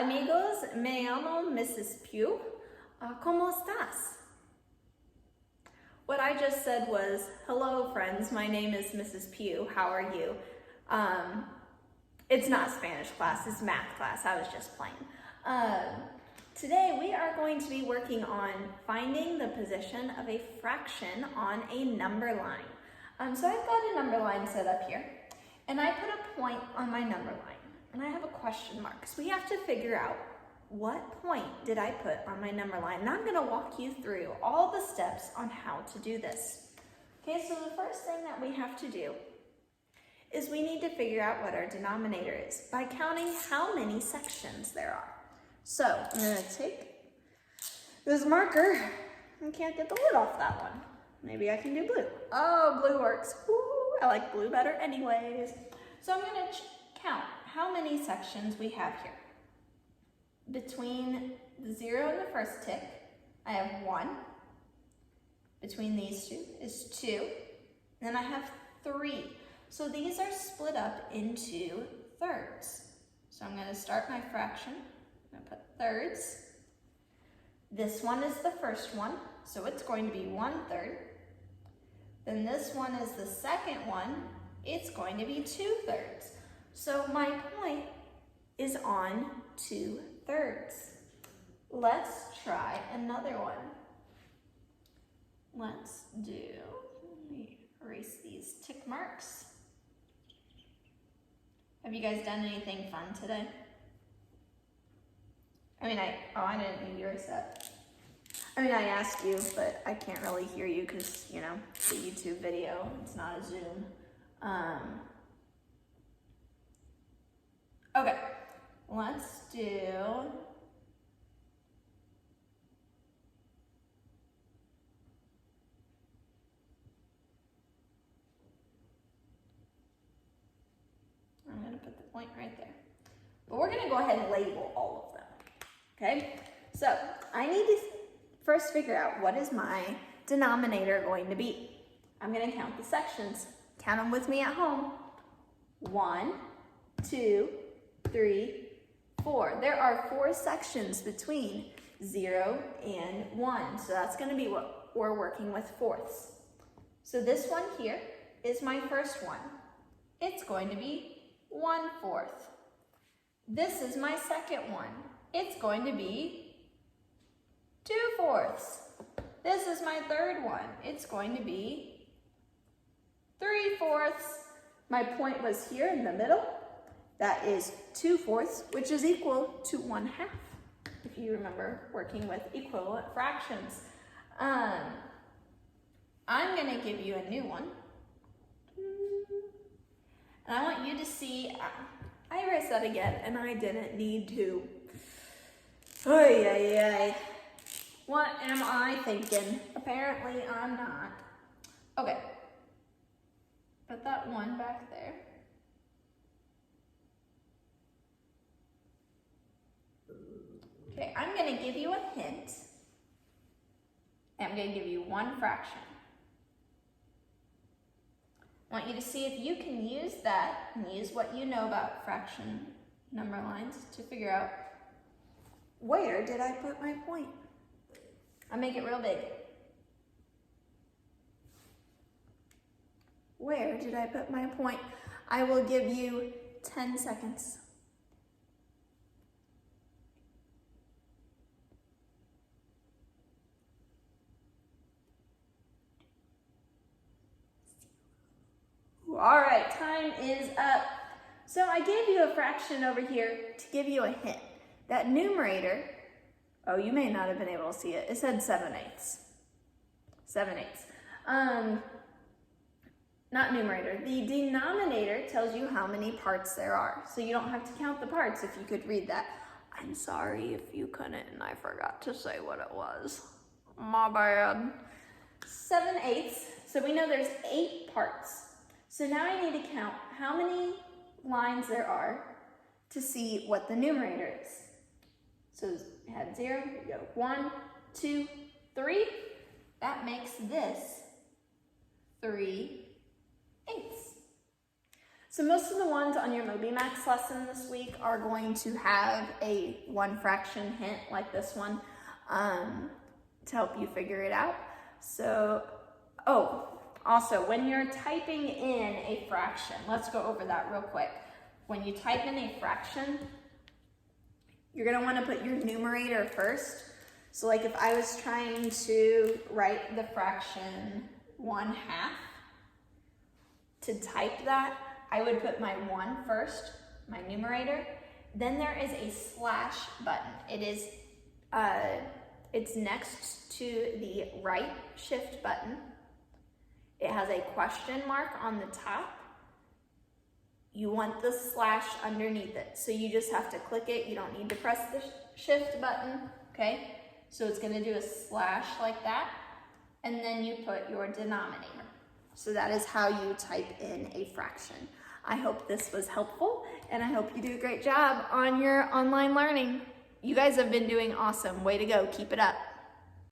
amigos, me llamo Mrs. Pugh. ¿Cómo estás? What I just said was, hello friends, my name is Mrs. Pugh, how are you? It's not Spanish class, it's math class, I was just playing. Today we are going to be working on finding the position of a fraction on a number line. So I've got a number line set up here, and I put a point on my number line, and I have a question mark, because we have to figure out what point did I put on my number line. And I'm gonna walk you through all the steps on how to do this. Okay, so the first thing that we have to do is we need to figure out what our denominator is by counting how many sections there are. So I'm gonna take this marker. I can't get the lid off that one. Maybe I can do blue. Oh, blue works. Ooh, I like blue better anyways. So I'm gonna count how many sections we have here. Between the 0 and the first tick, I have 1. Between these two is 2. Then I have 3. So these are split up into thirds. So I'm gonna start my fraction. I'm gonna put thirds. This one is the first one, so it's going to be 1/3. Then this one is the second one, it's going to be 2/3. So my point is on 2/3. Let's try another one. Let me erase these tick marks. Have you guys done anything fun today? I didn't need to erase that. I asked you, but I can't really hear you because, it's a YouTube video, it's not a Zoom. Okay, let's do I'm gonna put the point right there. But we're gonna go ahead and label all of them, okay? So I need to first figure out what is my denominator going to be. I'm gonna count the sections. Count them with me at home. 1, 2, 3, 4. There are 4 sections between 0 and 1. So that's gonna be what we're working with fourths. So this one here is my first one. It's going to be 1/4. This is my second one. It's going to be 2/4. This is my third one. It's going to be 3/4. My point was here in the middle. That is 2/4, which is equal to 1/2, if you remember working with equivalent fractions. I'm gonna give you a new one. And I want you to see, I erased that again, and I didn't need to. Oy, oy, oy. What am I thinking? Apparently I'm not. Okay. Put that 1 back there. Okay, I'm gonna give you a hint. I'm gonna give you one fraction. I want you to see if you can use that and use what you know about fraction number lines to figure out where did I put my point. I'll make it real big. Where did I put my point? I will give you 10 seconds. All right, time is up. So I gave you a fraction over here to give you a hint. That numerator, oh, you may not have been able to see it. It said 7/8. 7/8. Not numerator. The denominator tells you how many parts there are. So you don't have to count the parts if you could read that. I'm sorry if you couldn't and I forgot to say what it was. My bad. 7/8. So we know there's 8 parts. So now I need to count how many lines there are to see what the numerator is. So we had 0, we go 1, 2, 3. That makes this 3/8. So most of the ones on your MobyMax lesson this week are going to have a one fraction hint like this one to help you figure it out. So, also when you're typing in a fraction, let's go over that real quick. When you type in a fraction, you're gonna wanna put your numerator first. So like if I was trying to write the fraction 1/2, to type that, I would put my 1 first, my numerator. Then there is a slash button. It is, it's next to the right shift button. It has a question mark on the top. You want the slash underneath it. So you just have to click it. You don't need to press the shift button, okay? So it's gonna do a slash like that. And then you put your denominator. So that is how you type in a fraction. I hope this was helpful, and I hope you do a great job on your online learning. You guys have been doing awesome. Way to go. Keep it up.